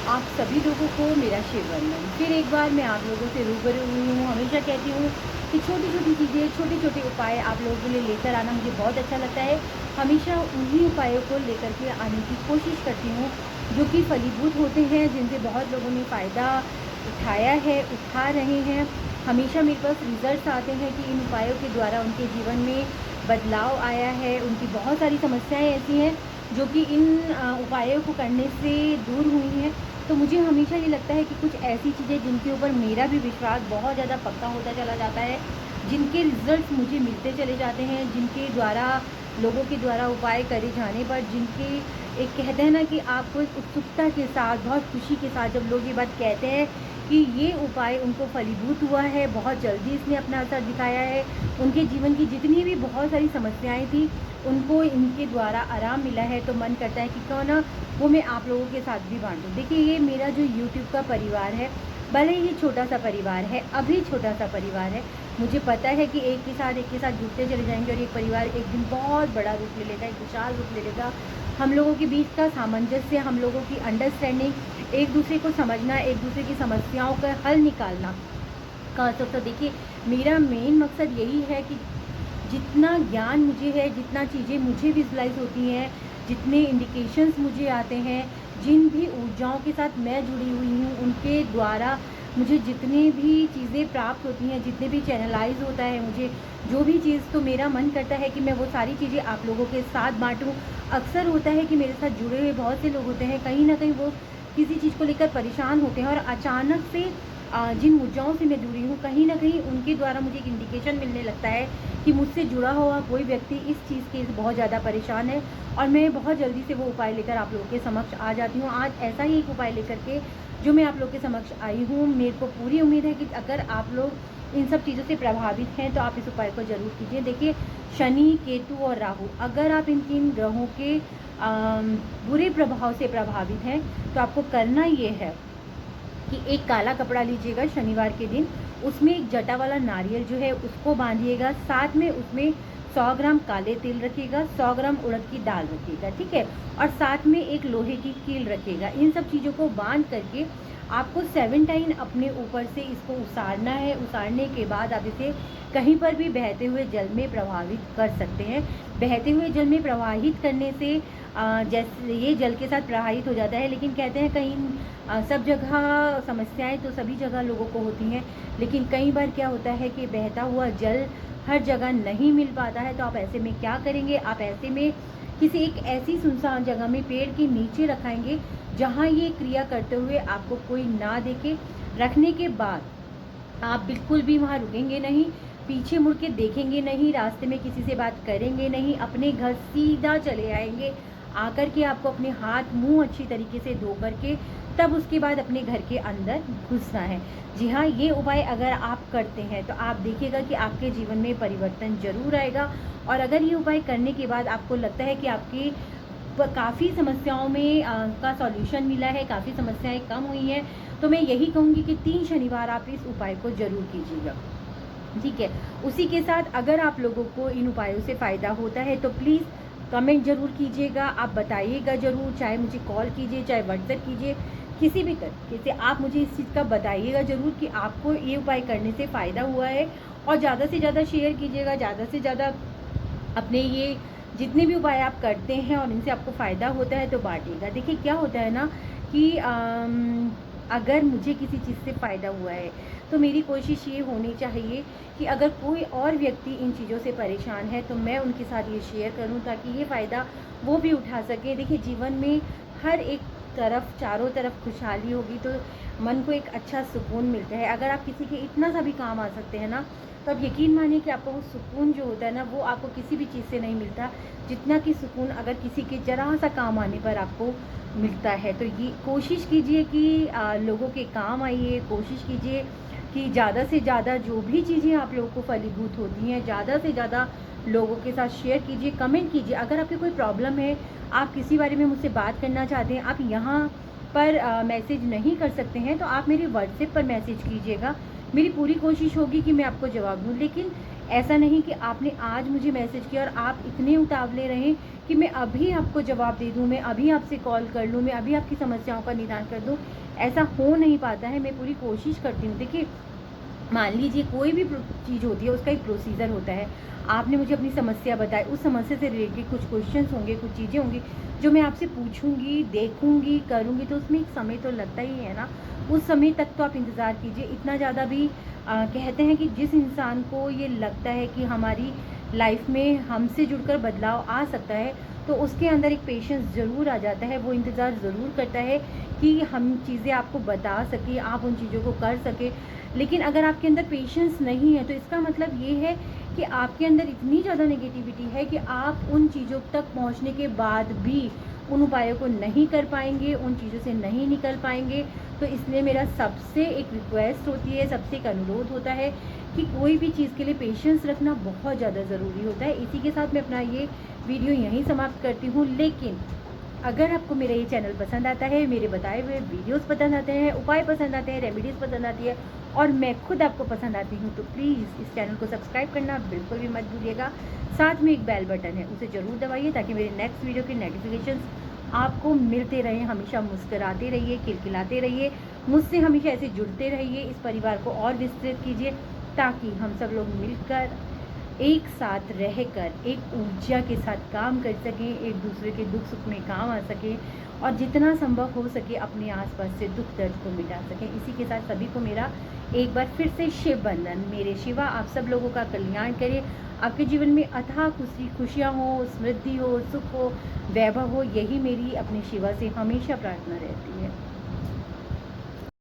आप सभी लोगों को मेरा शिव वंदन। फिर एक बार मैं आप लोगों से रूबरू हुई हूँ। हमेशा कहती हूँ कि छोटी-छोटी चीज़ें, छोटे-छोटे उपाय आप लोगों के लिए लेकर आना मुझे बहुत अच्छा लगता है। हमेशा उन्हीं उपायों को लेकर के आने की कोशिश करती हूँ, जो कि फलीभूत होते हैं, जिनसे बहुत लोगों ने फ़ायदा उठाया है, उठा रहे हैं। हमेशा मेरे पास रिज़ल्ट्स आते हैं कि इन उपायों के द्वारा उनके जीवन में बदलाव आया है। उनकी बहुत सारी समस्याएँ ऐसी हैं, जो कि इन उपायों को करने से दूर हुई हैं। तो मुझे हमेशा ये लगता है कि कुछ ऐसी चीज़ें जिनके ऊपर मेरा भी विश्वास बहुत ज़्यादा पक्का होता चला जाता है, जिनके रिज़ल्ट्स मुझे मिलते चले जाते हैं, जिनके द्वारा लोगों के द्वारा उपाय करे जाने पर जिनके एक कहते हैं ना कि आपको एक उत्सुकता के साथ, बहुत खुशी के साथ जब लोग ये बात कहते हैं कि ये उपाय उनको फलीभूत हुआ है, बहुत जल्दी इसने अपना असर दिखाया है, उनके जीवन की जितनी भी बहुत सारी समस्याएँ थी, उनको इनके द्वारा आराम मिला है, तो मन करता है कि क्यों ना वो मैं आप लोगों के साथ भी बाँटूँ। देखिए, ये मेरा जो यूट्यूब का परिवार है, भले ही छोटा-सा परिवार है, अभी छोटा-सा परिवार है, मुझे पता है कि एक के साथ जुड़ते चले जाएँगे और ये परिवार एक दिन बहुत बड़ा रूप ले लेगा, एक विशाल रूप ले लेगा। हम लोगों के बीच का सामंजस्य, हम लोगों की अंडरस्टैंडिंग, एक-दूसरे को समझना, एक-दूसरे की समस्याओं का हल निकालना का तो देखिए, मेरा मेन मकसद यही है कि जितना ज्ञान मुझे है, जितना चीज़ें मुझे विज़ुअलाइज़ होती हैं, जितने इंडिकेशंस मुझे आते हैं, जिन भी ऊर्जाओं के साथ मैं जुड़ी हुई हूँ, उनके द्वारा मुझे जितनी भी चीज़ें प्राप्त होती हैं, जितने भी चैनलाइज़ होता है मुझे, जो भी चीज़ तो मेरा मन करता है कि मैं वो सारी चीज़ें आप लोगों के साथ बाँटूँ। अक्सर होता है कि मेरे साथ जुड़े हुए बहुत से लोग होते हैं, कहीं न कहीं वो किसी चीज़ को लेकर परेशान होते हैं और अचानक से जिन ऊर्जाओं से मैं जुड़ी हूँ, कहीं न कहीं उनके द्वारा मुझे एक इंडिकेशन मिलने लगता है कि मुझसे जुड़ा हुआ कोई व्यक्ति इस चीज़ के बहुत ज़्यादा परेशान है और मैं बहुत जल्दी से वो उपाय लेकर आप लोगों के समक्ष आ जाती हूँ। आज ऐसा ही एक उपाय लेकर के जो मैं आप लोग के समक्ष आई हूँ। मेरे को पूरी उम्मीद है कि अगर आप लोग इन सब चीज़ों से प्रभावित हैं, तो आप इस उपाय को ज़रूर कीजिए। देखिए, शनि, केतु और राहु, अगर आप इन 3 ग्रहों के बुरे प्रभाव से प्रभावित हैं, तो आपको करना ये है कि एक काला कपड़ा लीजिएगा शनिवार के दिन, उसमें एक जटा वाला नारियल जो है उसको बांधिएगा, साथ में उसमें 100 ग्राम काले तिल रखिएगा, 100 ग्राम उड़द की दाल रखिएगा, ठीक है? और साथ में एक लोहे की कील रखिएगा। इन सब चीज़ों को बांध करके आपको 7 टाइम अपने ऊपर से इसको उसारना है। उसारने के बाद आप इसे कहीं पर भी बहते हुए जल में प्रवाहित कर सकते हैं। बहते हुए जल में प्रवाहित करने से जैसे ये जल के साथ प्रवाहित हो जाता है, लेकिन कहते हैं कहीं सब जगह समस्याएं तो सभी जगह लोगों को होती हैं, लेकिन कई बार क्या होता है कि बहता हुआ जल हर जगह नहीं मिल पाता है। तो आप ऐसे में क्या करेंगे, आप ऐसे में किसी एक ऐसी सुनसान जगह में पेड़ के नीचे रखाएंगे जहाँ ये क्रिया करते हुए आपको कोई ना देखे। रखने के बाद आप बिल्कुल भी वहाँ रुकेंगे नहीं, पीछे मुड़ के देखेंगे नहीं, रास्ते में किसी से बात करेंगे नहीं, अपने घर सीधा चले आएंगे। आकर के आपको अपने हाथ मुंह अच्छी तरीके से धो करके तब उसके बाद अपने घर के अंदर घुसना है। जी हाँ, ये उपाय अगर आप करते हैं तो आप देखिएगा कि आपके जीवन में परिवर्तन ज़रूर आएगा। और अगर ये उपाय करने के बाद आपको लगता है कि आपकी काफ़ी समस्याओं में का सॉल्यूशन मिला है, काफ़ी समस्याएं कम हुई हैं, तो मैं यही कहूँगी कि 3 शनिवार आप इस उपाय को ज़रूर कीजिएगा। ठीक है। उसी के साथ अगर आप लोगों को इन उपायों से फ़ायदा होता है तो प्लीज़ कमेंट ज़रूर कीजिएगा, आप बताइएगा ज़रूर, चाहे मुझे कॉल कीजिए, चाहे व्हाट्सएप कीजिए, किसी भी तरीके से आप मुझे इस चीज़ का बताइएगा ज़रूर कि आपको ये उपाय करने से फ़ायदा हुआ है। और ज़्यादा से ज़्यादा शेयर कीजिएगा, ज़्यादा से ज़्यादा अपने ये जितने भी उपाय आप करते हैं और इनसे आपको फ़ायदा होता है तो बाँटिएगा। देखिए, क्या होता है ना कि अगर मुझे किसी चीज़ से फ़ायदा हुआ है, तो मेरी कोशिश ये होनी चाहिए कि अगर कोई और व्यक्ति इन चीज़ों से परेशान है, तो मैं उनके साथ ये शेयर करूँ ताकि ये फ़ायदा वो भी उठा सकें। देखिए, जीवन में हर एक तरफ, चारों तरफ खुशहाली होगी तो मन को एक अच्छा सुकून मिलता है। अगर आप किसी के इतना सा भी काम आ सकते हैं ना, तो आप यकीन मानिए कि आपको वो सुकून जो होता है ना, वो आपको किसी भी चीज़ से नहीं मिलता, जितना कि सुकून अगर किसी के ज़रा सा काम आने पर आपको मिलता है। तो ये कोशिश कीजिए कि लोगों के काम आइए, कोशिश कीजिए कि ज़्यादा से ज़्यादा जो भी चीज़ें आप लोगों को फलीभूत होती हैं, ज़्यादा से ज़्यादा लोगों के साथ शेयर कीजिए, कमेंट कीजिए। अगर आपकी कोई प्रॉब्लम है, आप किसी बारे में मुझसे बात करना चाहते हैं, आप यहाँ पर मैसेज नहीं कर सकते हैं, तो आप मेरे व्हाट्सएप पर मैसेज कीजिएगा। मेरी पूरी कोशिश होगी कि मैं आपको जवाब दूँ। लेकिन ऐसा नहीं कि आपने आज मुझे मैसेज किया और आप इतने उतावले रहें कि मैं अभी आपको जवाब दे दूँ, मैं अभी आपसे कॉल कर लूँ, मैं अभी आपकी समस्याओं का निदान कर दूँ। ऐसा हो नहीं पाता है, मैं पूरी कोशिश करती हूँ। देखिए, मान लीजिए कोई भी चीज़ होती है, उसका एक प्रोसीजर होता है। आपने मुझे अपनी समस्या बताई, उस समस्या से रिलेटेड कुछ क्वेश्चंस होंगे, कुछ चीज़ें होंगी जो मैं आपसे पूछूंगी, देखूंगी, करूंगी, तो उसमें एक समय तो लगता ही है ना। उस समय तक तो आप इंतज़ार कीजिए। इतना ज़्यादा भी कहते हैं कि जिस इंसान को ये लगता है कि हमारी लाइफ में हमसे जुड़कर बदलाव आ सकता है, तो उसके अंदर एक पेशेंस ज़रूर आ जाता है। वो इंतज़ार ज़रूर करता है कि हम चीज़ें आपको बता सकें, आप उन चीज़ों को कर सकें। लेकिन अगर आपके अंदर पेशेंस नहीं है, तो इसका मतलब ये है कि आपके अंदर इतनी ज़्यादा नेगेटिविटी है कि आप उन चीज़ों तक पहुंचने के बाद भी उन उपायों को नहीं कर पाएंगे, उन चीज़ों से नहीं निकल पाएंगे। तो इसलिए मेरा सबसे एक रिक्वेस्ट होती है, सबसे एक अनुरोध होता है कि कोई भी चीज़ के लिए पेशेंस रखना बहुत ज़्यादा ज़रूरी होता है। इसी के साथ मैं अपना ये वीडियो यहीं समाप्त करती हूँ। लेकिन अगर आपको मेरा ये चैनल पसंद आता है, मेरे बताए हुए वीडियोस पसंद आते हैं, उपाय पसंद आते हैं, रेमेडीज़ पसंद आती है और मैं खुद आपको पसंद आती हूँ, तो प्लीज़ इस चैनल को सब्सक्राइब करना बिल्कुल भी मत भूलिएगा। साथ में एक बेल बटन है, उसे ज़रूर दबाइए ताकि मेरे नेक्स्ट वीडियो की नोटिफिकेशंस आपको मिलते रहें। हमेशा मुस्कुराते रहिए, खिलखिलाते रहिए, मुझसे हमेशा ऐसे जुड़ते रहिए। इस परिवार को और विस्तृत कीजिए ताकि हम सब लोग मिलकर एक साथ रहकर एक ऊर्जा के साथ काम कर सकें, एक दूसरे के दुख सुख में काम आ सकें और जितना संभव हो सके अपने आसपास से दुख दर्द को मिटा सकें। इसी के साथ सभी को मेरा एक बार फिर से शिव बंधन। मेरे शिवा आप सब लोगों का कल्याण करे, आपके जीवन में अथाह खुशियाँ हो, समृद्धि हो, सुख हो, वैभव हो, यही मेरी अपने शिवा से हमेशा प्रार्थना रहती है।